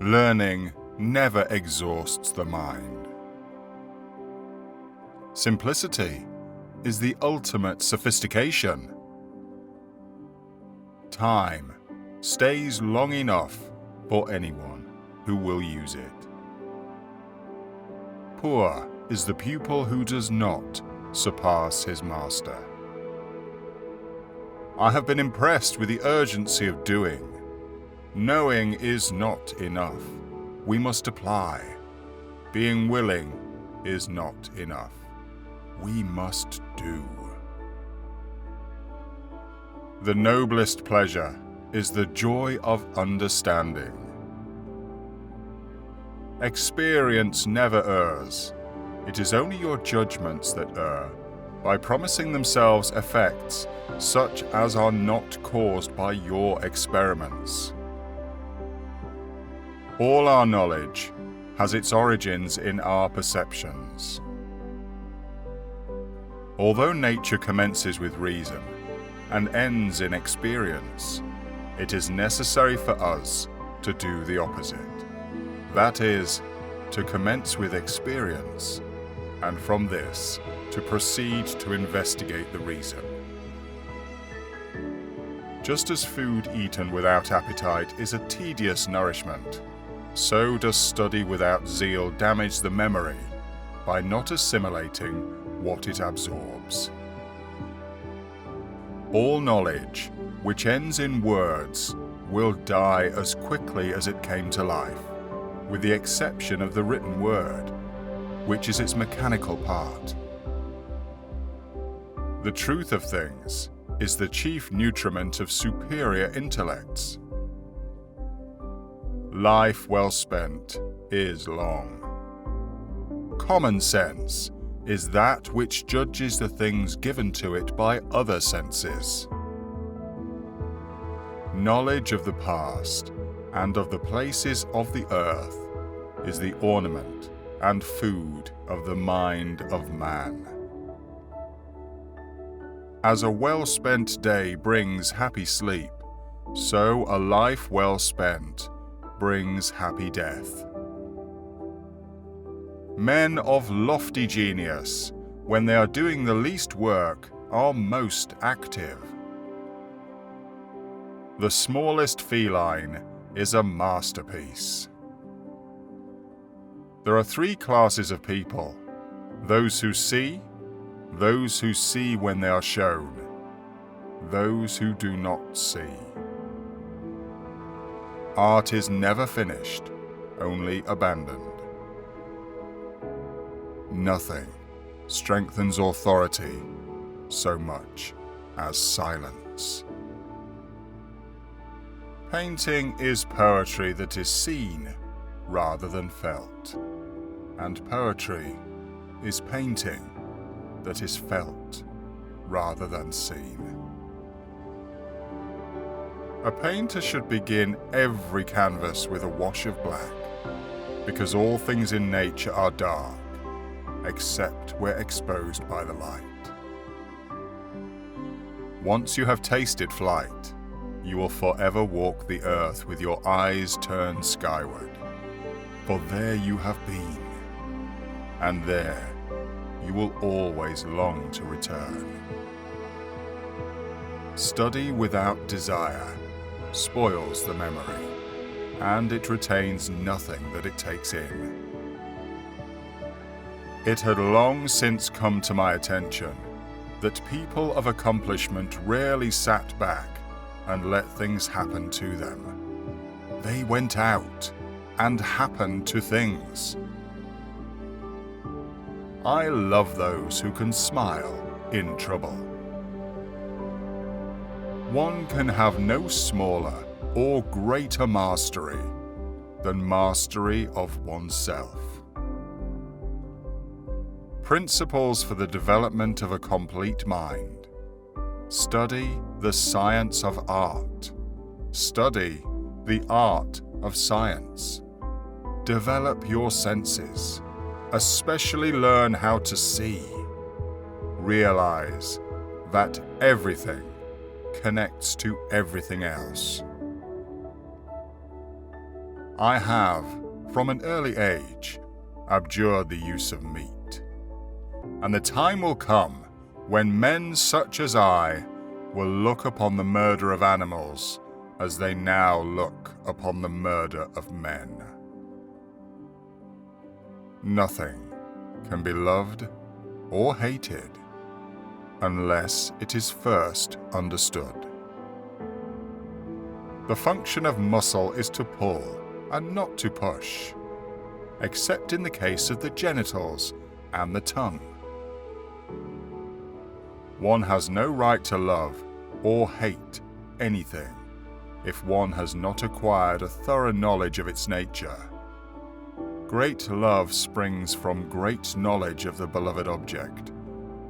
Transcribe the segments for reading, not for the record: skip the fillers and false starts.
Learning never exhausts the mind. Simplicity is the ultimate sophistication. Time stays long enough for anyone who will use it. Poor is the pupil who does not surpass his master. I have been impressed with the urgency of doing. Knowing is not enough. We must apply. Being willing is not enough. We must do. The noblest pleasure is the joy of understanding. Experience never errs. It is only your judgments that err, by promising themselves effects such as are not caused by your experiments. All our knowledge has its origins in our perceptions. Although nature commences with reason and ends in experience, it is necessary for us to do the opposite. That is, to commence with experience, and from this to proceed to investigate the reason. Just as food eaten without appetite is a tedious nourishment, so does study without zeal damage the memory by not assimilating what it absorbs. All knowledge which ends in words will die as quickly as it came to life, with the exception of the written word, which is its mechanical part. The truth of things is the chief nutriment of superior intellects. Life well spent is long. Common sense is that which judges the things given to it by other senses. Knowledge of the past and of the places of the earth is the ornament and food of the mind of man. As a well-spent day brings happy sleep, so a life well spent brings happy death. Men of lofty genius, when they are doing the least work, are most active. The smallest feline is a masterpiece. There are three classes of people: those who see when they are shown, those who do not see. Art is never finished, only abandoned. Nothing strengthens authority so much as silence. Painting is poetry that is seen rather than felt, and poetry is painting that is felt rather than seen. A painter should begin every canvas with a wash of black, because all things in nature are dark, except where exposed by the light. Once you have tasted flight, you will forever walk the earth with your eyes turned skyward, for there you have been, and there you will always long to return. Study without desire spoils the memory, and it retains nothing that it takes in. It had long since come to my attention that people of accomplishment rarely sat back and let things happen to them. They went out and happened to things. I love those who can smile in trouble. One can have no smaller or greater mastery than mastery of oneself. Principles for the development of a complete mind. Study the science of art. Study the art of science. Develop your senses. Especially learn how to see. Realize that everything connects to everything else. I have, from an early age, abjured the use of meat. And the time will come when men such as I will look upon the murder of animals as they now look upon the murder of men. Nothing can be loved or hated unless it is first understood. The function of muscle is to pull and not to push, except in the case of the genitals and the tongue. One has no right to love or hate anything if one has not acquired a thorough knowledge of its nature. Great love springs from great knowledge of the beloved object,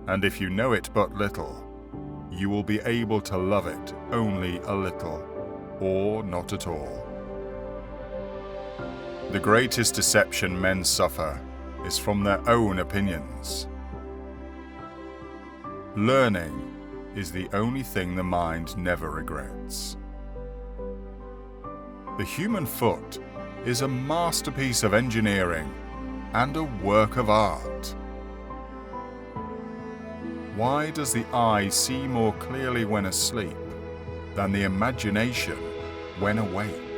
and if you know it but little, you will be able to love it only a little, or not at all. The greatest deception men suffer is from their own opinions. Learning is the only thing the mind never regrets. The human foot is a masterpiece of engineering and a work of art. Why does the eye see more clearly when asleep than the imagination when awake?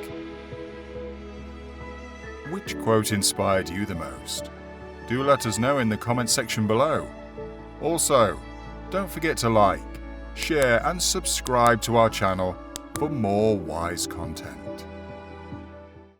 Which quote inspired you the most? Do let us know in the comment section below. Also, don't forget to like, share and subscribe to our channel for more wise content.